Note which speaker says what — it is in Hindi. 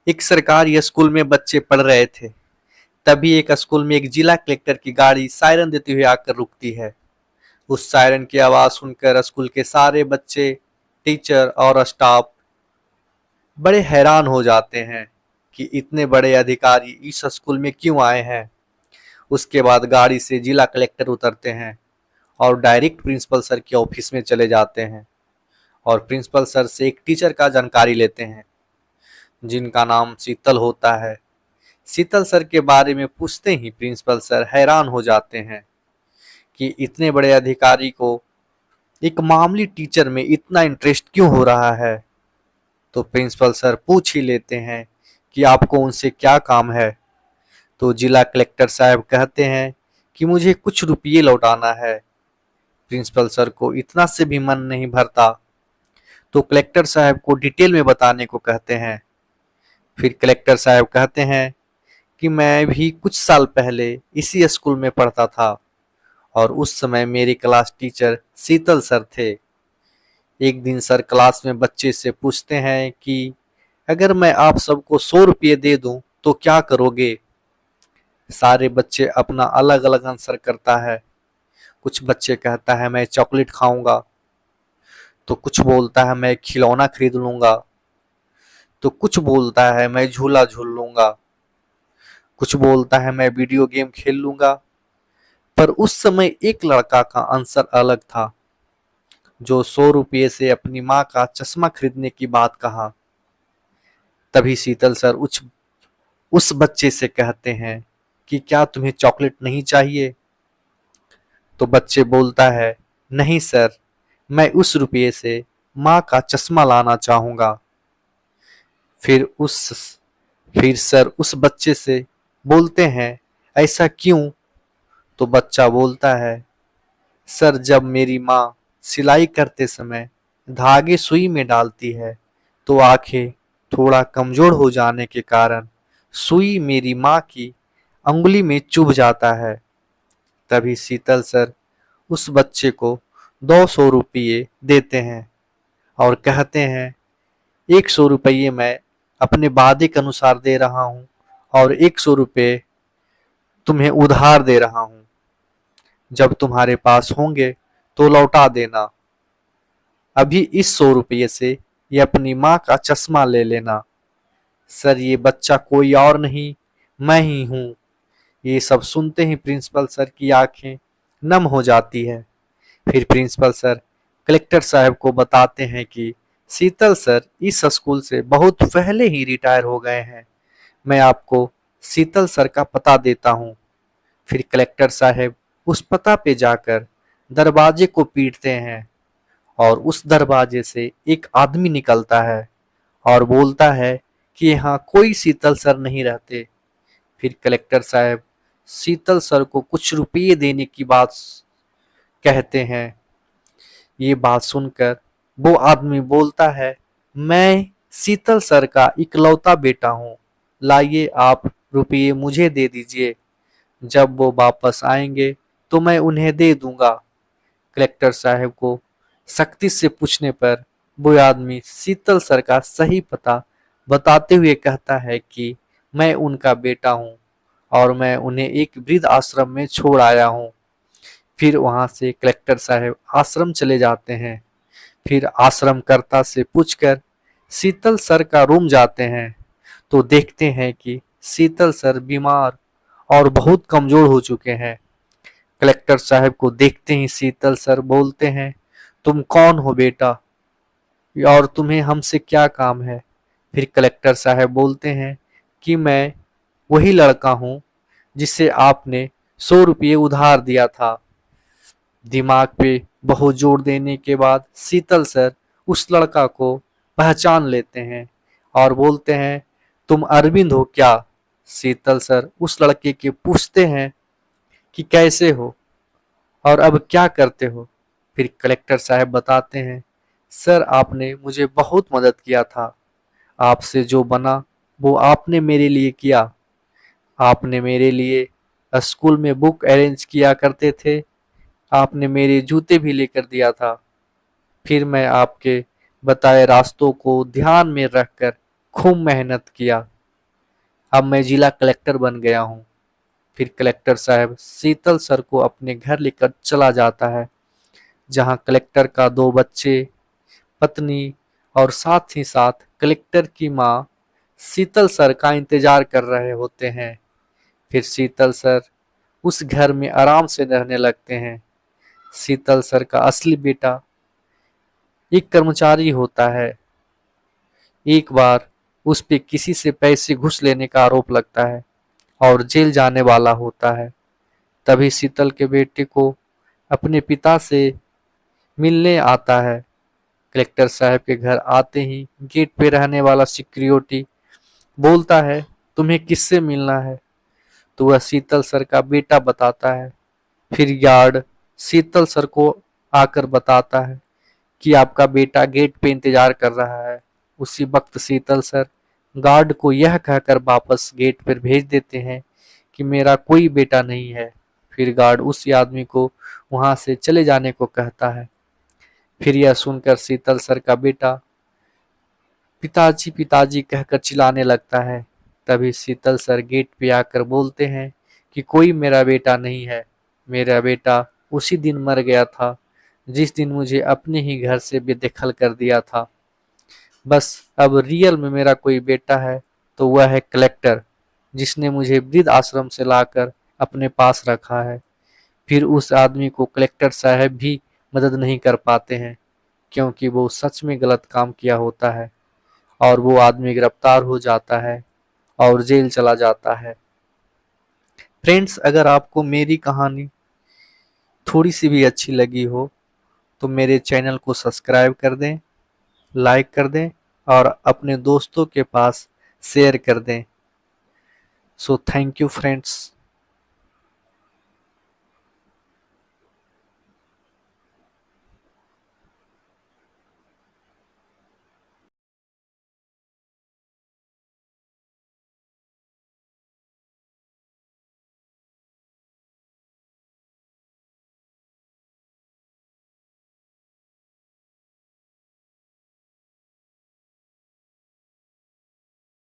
Speaker 1: एक सरकारी स्कूल में बच्चे पढ़ रहे थे। तभी एक स्कूल में एक जिला कलेक्टर की गाड़ी सायरन देते हुए आकर रुकती है। उस सायरन की आवाज सुनकर स्कूल के सारे बच्चे, टीचर और स्टाफ बड़े हैरान हो जाते हैं कि इतने बड़े अधिकारी इस स्कूल में क्यों आए हैं। उसके बाद गाड़ी से जिला कलेक्टर उतरते हैं और डायरेक्ट प्रिंसिपल सर के ऑफिस में चले जाते हैं और प्रिंसिपल सर से एक टीचर का जानकारी लेते हैं जिनका नाम शीतल होता है। शीतल सर के बारे में पूछते ही प्रिंसिपल सर हैरान हो जाते हैं कि इतने बड़े अधिकारी को एक मामूली टीचर में इतना इंटरेस्ट क्यों हो रहा है। तो प्रिंसिपल सर पूछ ही लेते हैं कि आपको उनसे क्या काम है। तो जिला कलेक्टर साहब कहते हैं कि मुझे कुछ रुपये लौटाना है। प्रिंसिपल सर को इतना से भी मन नहीं भरता, तो कलेक्टर साहब को डिटेल में बताने को कहते हैं। फिर कलेक्टर साहब कहते हैं कि मैं भी कुछ साल पहले इसी स्कूल में पढ़ता था और उस समय मेरे क्लास टीचर शीतल सर थे। एक दिन सर क्लास में बच्चे से पूछते हैं कि अगर मैं आप सबको 100 रुपये दे दूं तो क्या करोगे। सारे बच्चे अपना अलग अलग आंसर करता है। कुछ बच्चे कहता है मैं चॉकलेट खाऊंगा, तो कुछ बोलता है मैं खिलौना खरीद लूंगा, तो कुछ बोलता है मैं झूला झूल लूंगा, कुछ बोलता है मैं वीडियो गेम खेल लूंगा। पर उस समय एक लड़का का आंसर अलग था, जो 100 रुपये से अपनी माँ का चश्मा खरीदने की बात कहा। तभी शीतल सर उस बच्चे से कहते हैं कि क्या तुम्हें चॉकलेट नहीं चाहिए। तो बच्चे बोलता है नहीं सर, मैं उस रुपये से माँ का चश्मा लाना चाहूंगा। फिर उस फिर सर उस बच्चे से बोलते हैं ऐसा क्यों। तो बच्चा बोलता है सर, जब मेरी माँ सिलाई करते समय धागे सुई में डालती है तो आंखें थोड़ा कमजोर हो जाने के कारण सुई मेरी माँ की अंगुली में चुभ जाता है। तभी शीतल सर उस बच्चे को 200 रुपये देते हैं और कहते हैं 100 रुपये मैं अपने वादे के अनुसार दे रहा हूँ और 100 रुपये तुम्हें उधार दे रहा हूँ। जब तुम्हारे पास होंगे तो लौटा देना। अभी इस 100 रुपये से ये अपनी माँ का चश्मा ले लेना। सर, ये बच्चा कोई और नहीं, मैं ही हूँ। ये सब सुनते ही प्रिंसिपल सर की आंखें नम हो जाती है। फिर प्रिंसिपल सर कलेक्टर साहब को बताते हैं कि शीतल सर इस स्कूल से बहुत पहले ही रिटायर हो गए हैं। मैं आपको शीतल सर का पता देता हूँ। फिर कलेक्टर साहब उस पता पे जाकर दरवाजे को पीटते हैं और उस दरवाजे से एक आदमी निकलता है और बोलता है कि यहाँ कोई शीतल सर नहीं रहते। फिर कलेक्टर साहब शीतल सर को कुछ रुपये देने की बात कहते हैं। ये बात सुनकर वो आदमी बोलता है मैं शीतल सर का इकलौता बेटा हूँ, लाइए आप रुपये मुझे दे दीजिए, जब वो वापस आएंगे तो मैं उन्हें दे दूंगा। कलेक्टर साहब को सख्ती से पूछने पर वो आदमी शीतल सर का सही पता बताते हुए कहता है कि मैं उनका बेटा हूँ और मैं उन्हें एक वृद्ध आश्रम में छोड़ आया हूँ। फिर वहां से कलेक्टर साहब आश्रम चले जाते हैं। फिर आश्रम कर्ता से पूछकर शीतल सर का रूम जाते हैं तो देखते हैं कि शीतल सर बीमार और बहुत कमजोर हो चुके हैं। कलेक्टर साहब को देखते ही शीतल सर बोलते हैं तुम कौन हो बेटा और तुम्हें हमसे क्या काम है। फिर कलेक्टर साहब बोलते हैं कि मैं वही लड़का हूँ जिसे आपने 100 रुपये उधार दिया था। दिमाग पे बहुत जोर देने के बाद शीतल सर उस लड़का को पहचान लेते हैं और बोलते हैं तुम अरविंद हो क्या। शीतल सर उस लड़के के पूछते हैं कि कैसे हो और अब क्या करते हो। फिर कलेक्टर साहब बताते हैं सर, आपने मुझे बहुत मदद किया था, आपसे जो बना वो आपने मेरे लिए किया। आपने मेरे लिए स्कूल में बुक अरेंज किया करते थे, आपने मेरे जूते भी लेकर दिया था। फिर मैं आपके बताए रास्तों को ध्यान में रखकर खूब मेहनत किया। अब मैं जिला कलेक्टर बन गया हूँ। फिर कलेक्टर साहब शीतल सर को अपने घर लेकर चला जाता है, जहाँ कलेक्टर का 2 बच्चे, पत्नी और साथ ही साथ कलेक्टर की माँ शीतल सर का इंतजार कर रहे होते हैं। फिर शीतल सर उस घर में आराम से रहने लगते हैं। शीतल सर का असली बेटा एक कर्मचारी होता है। एक बार उस पे किसी से पैसे घुस लेने का आरोप लगता है और जेल जाने वाला होता है। तभी शीतल के बेटे को अपने पिता से मिलने आता है। कलेक्टर साहब के घर आते ही गेट पे रहने वाला सिक्योरिटी बोलता है, तुम्हें किससे मिलना है? तो वह शीतल सर का बेटा बताता है। फिर गार्ड शीतल सर को आकर बताता है कि आपका बेटा गेट पे इंतजार कर रहा है। उसी वक्त शीतल सर गार्ड को यह कहकर वापस गेट पर भेज देते हैं कि मेरा कोई बेटा नहीं है। फिर गार्ड उस आदमी को वहां से चले जाने को कहता है। फिर यह सुनकर शीतल सर का बेटा पिताजी पिताजी कहकर चिल्लाने लगता है। तभी शीतल सर गेट पे आकर बोलते हैं कि कोई मेरा बेटा नहीं है, मेरा बेटा उसी दिन मर गया था जिस दिन मुझे अपने ही घर से बेदखल कर दिया था। बस अब रियल में मेरा कोई बेटा है तो वह है कलेक्टर, जिसने मुझे वृद्ध आश्रम से लाकर अपने पास रखा है। फिर उस आदमी को कलेक्टर साहब भी मदद नहीं कर पाते हैं, क्योंकि वो सच में गलत काम किया होता है और वो आदमी गिरफ्तार हो जाता है और जेल चला जाता है। फ्रेंड्स, अगर आपको मेरी कहानी थोड़ी सी भी अच्छी लगी हो तो मेरे चैनल को सब्सक्राइब कर दें, लाइक कर दें और अपने दोस्तों के पास शेयर कर दें। So thank you friends.